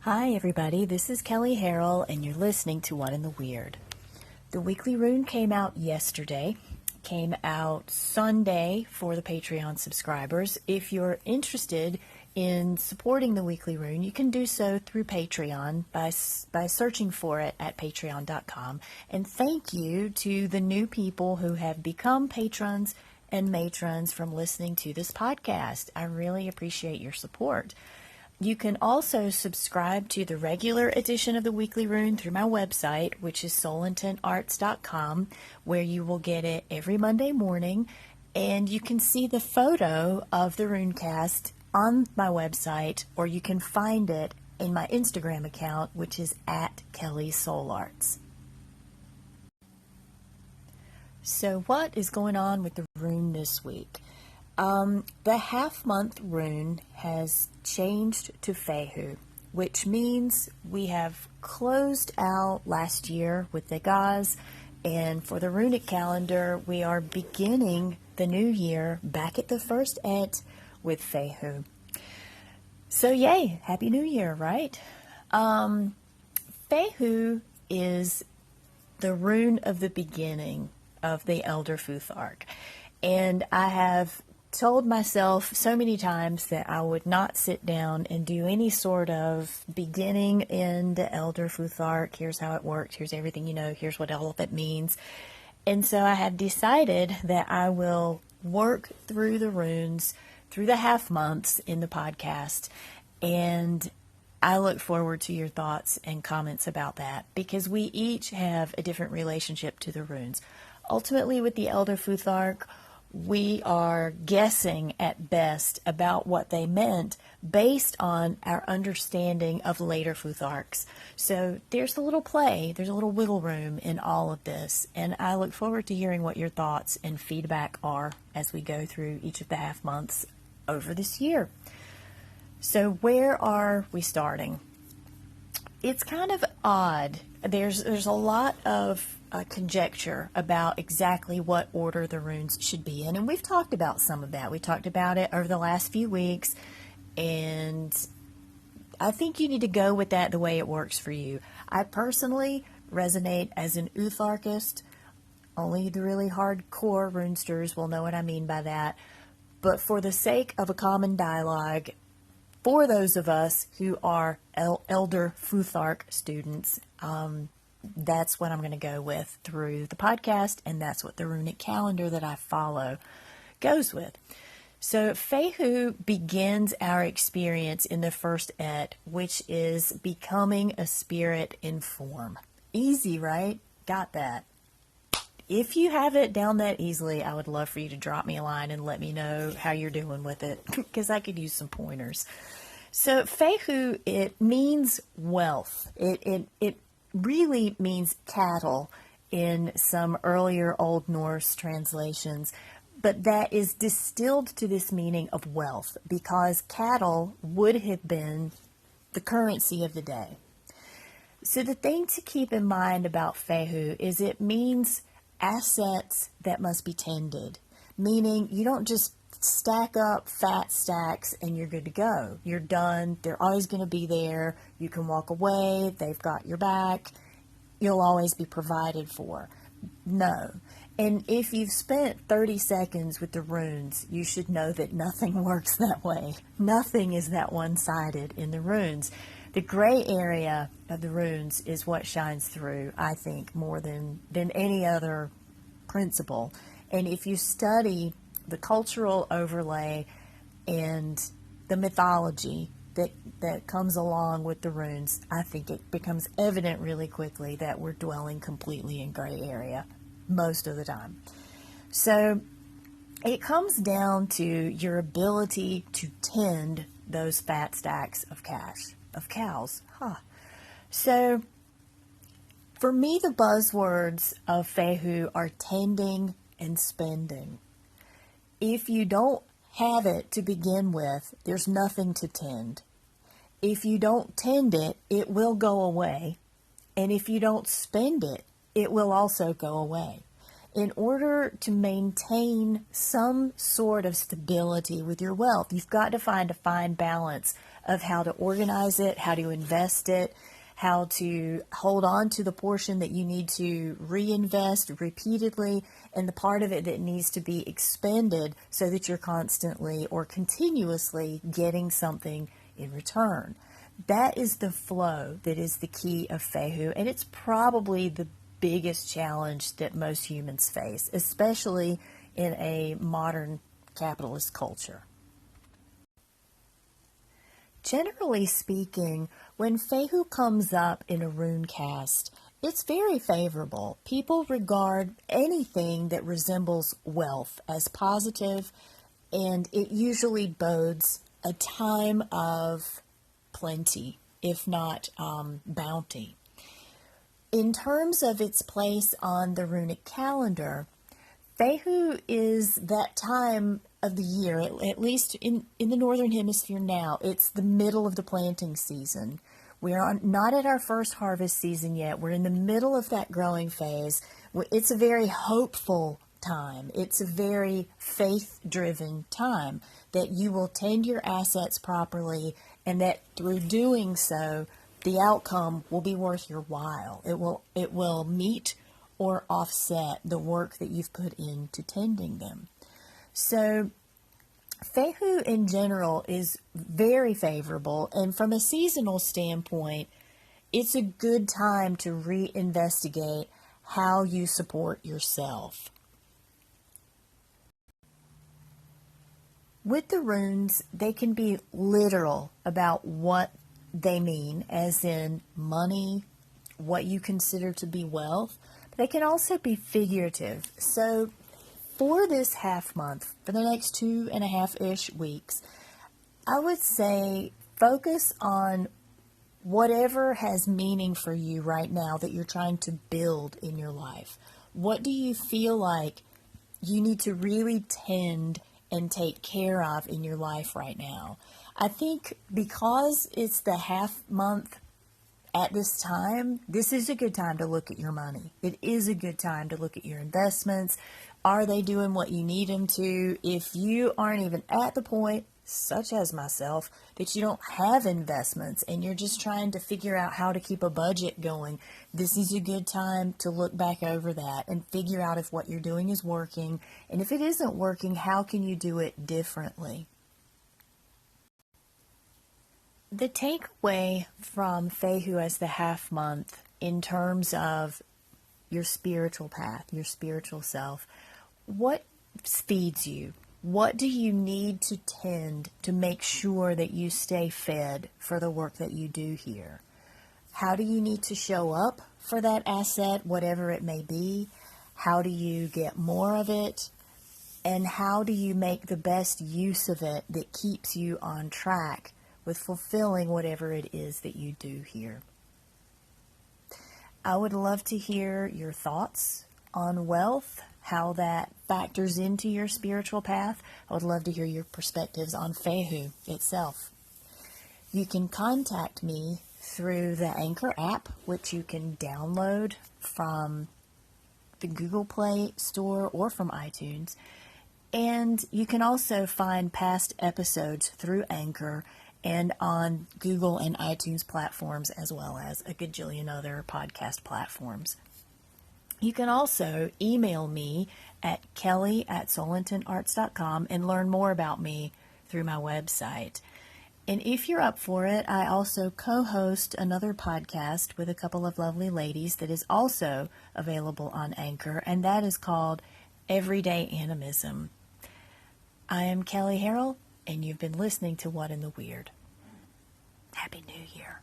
Hi everybody, this is Kelley Harrell and you're listening to What in the Weird. The weekly rune came out yesterday, came out Sunday for the Patreon subscribers. If you're interested in supporting the weekly rune, you can do so through Patreon by searching for it at patreon.com. And thank you to the new people who have become patrons and matrons from listening to this podcast. I really appreciate your support. You can also subscribe to the regular edition of the Weekly Rune through my website, which is soulintentarts.com, where you will get it every Monday morning, and you can see the photo of the Runecast on my website, or you can find it in my Instagram account, which is @KelleySoulArts. So what is going on with the rune this week? The half-month rune has changed to Fehu, which means we have closed out last year with the Gaz, and for the runic calendar, we are beginning the new year back at the first aett with Fehu. So yay, Happy New Year, right? Fehu is the rune of the beginning of the Elder Futhark, and I have told myself so many times that I would not sit down and do any sort of beginning in the Elder Futhark. Here's how it works. Here's everything you know. Here's what all of it means. And so I have decided that I will work through the runes, through the half months in the podcast. And I look forward to your thoughts and comments about that, because we each have a different relationship to the runes. Ultimately, with the Elder Futhark, we are guessing at best about what they meant based on our understanding of later Futharks. So there's a little play, there's a little wiggle room in all of this, and I look forward to hearing what your thoughts and feedback are as we go through each of the half months over this year. So where are we starting? It's kind of odd. There's a lot of conjecture about exactly what order the runes should be in, and we've talked about some of that. We talked about it over the last few weeks, and I think you need to go with that the way it works for you. I personally resonate as an Utharkist. Only the really hardcore runesters will know what I mean by that. But for the sake of a common dialogue, for those of us who are Elder Futhark students, that's what I'm going to go with through the podcast, and that's what the runic calendar that I follow goes with. So Fehu begins our experience in the first aett, which is becoming a spirit in form. Easy, right? Got that. If you have it down that easily, I would love for you to drop me a line and let me know how you're doing with it, because I could use some pointers. So Fehu, it means wealth. It really means cattle in some earlier Old Norse translations, but that is distilled to this meaning of wealth because cattle would have been the currency of the day. So the thing to keep in mind about Fehu is it means assets that must be tended, meaning you don't just stack up fat stacks and you're good to go. You're done. They're always going to be there. You can walk away. They've got your back. You'll always be provided for. No. And if you've spent 30 seconds with the runes, you should know that nothing works that way. Nothing is that one-sided in the runes. The gray area of the runes is what shines through, I think, more than any other principle. And if you study the cultural overlay and the mythology that comes along with the runes, I think it becomes evident really quickly that we're dwelling completely in gray area most of the time. So it comes down to your ability to tend those fat stacks of cows. So for me, the buzzwords of Fehu are tending and spending. If you don't have it to begin with, there's nothing to tend. If you don't tend it, it will go away. And if you don't spend it, it will also go away. In order to maintain some sort of stability with your wealth, you've got to find a fine balance of how to organize it, how to invest it, how to hold on to the portion that you need to reinvest repeatedly, and the part of it that needs to be expended so that you're constantly or continuously getting something in return. That is the flow that is the key of Fehu, and it's probably the biggest challenge that most humans face, especially in a modern capitalist culture. Generally speaking, when Fehu comes up in a rune cast, it's very favorable. People regard anything that resembles wealth as positive, and it usually bodes a time of plenty, if not bounty. In terms of its place on the runic calendar, Fehu is that time of the year, at least in the northern hemisphere now. It's the middle of the planting season. We're not at our first harvest season yet. We're in the middle of that growing phase. It's a very hopeful time. It's a very faith-driven time that you will tend your assets properly, and that through doing so, the outcome will be worth your while. It will meet or offset the work that you've put into tending them. So Fehu in general is very favorable, and from a seasonal standpoint, it's a good time to reinvestigate how you support yourself. With the runes, they can be literal about what they mean, as in money, what you consider to be wealth. But they can also be figurative. So for this half month, for the next 2.5-ish weeks, I would say focus on whatever has meaning for you right now that you're trying to build in your life. What do you feel like you need to really tend and take care of in your life right now? I think because it's the half month at this time, this is a good time to look at your money. It is a good time to look at your investments. Are they doing what you need them to? If you aren't even at the point, such as myself, that you don't have investments and you're just trying to figure out how to keep a budget going, this is a good time to look back over that and figure out if what you're doing is working. And if it isn't working, how can you do it differently? The takeaway from Fehu as the half month in terms of your spiritual path, your spiritual self, what feeds you? What do you need to tend to make sure that you stay fed for the work that you do here? How do you need to show up for that asset, whatever it may be? How do you get more of it? And how do you make the best use of it that keeps you on track with fulfilling whatever it is that you do here? I would love to hear your thoughts on wealth, how that factors into your spiritual path. I would love to hear your perspectives on Fehu itself. You can contact me through the Anchor app, which you can download from the Google Play Store or from iTunes. And you can also find past episodes through Anchor and on Google and iTunes platforms, as well as a gajillion other podcast platforms. You can also email me at Kelley@solentonarts.com and learn more about me through my website. And if you're up for it, I also co-host another podcast with a couple of lovely ladies that is also available on Anchor, and that is called Everyday Animism. I am Kelley Harrell, and you've been listening to What in the Weird. Happy New Year.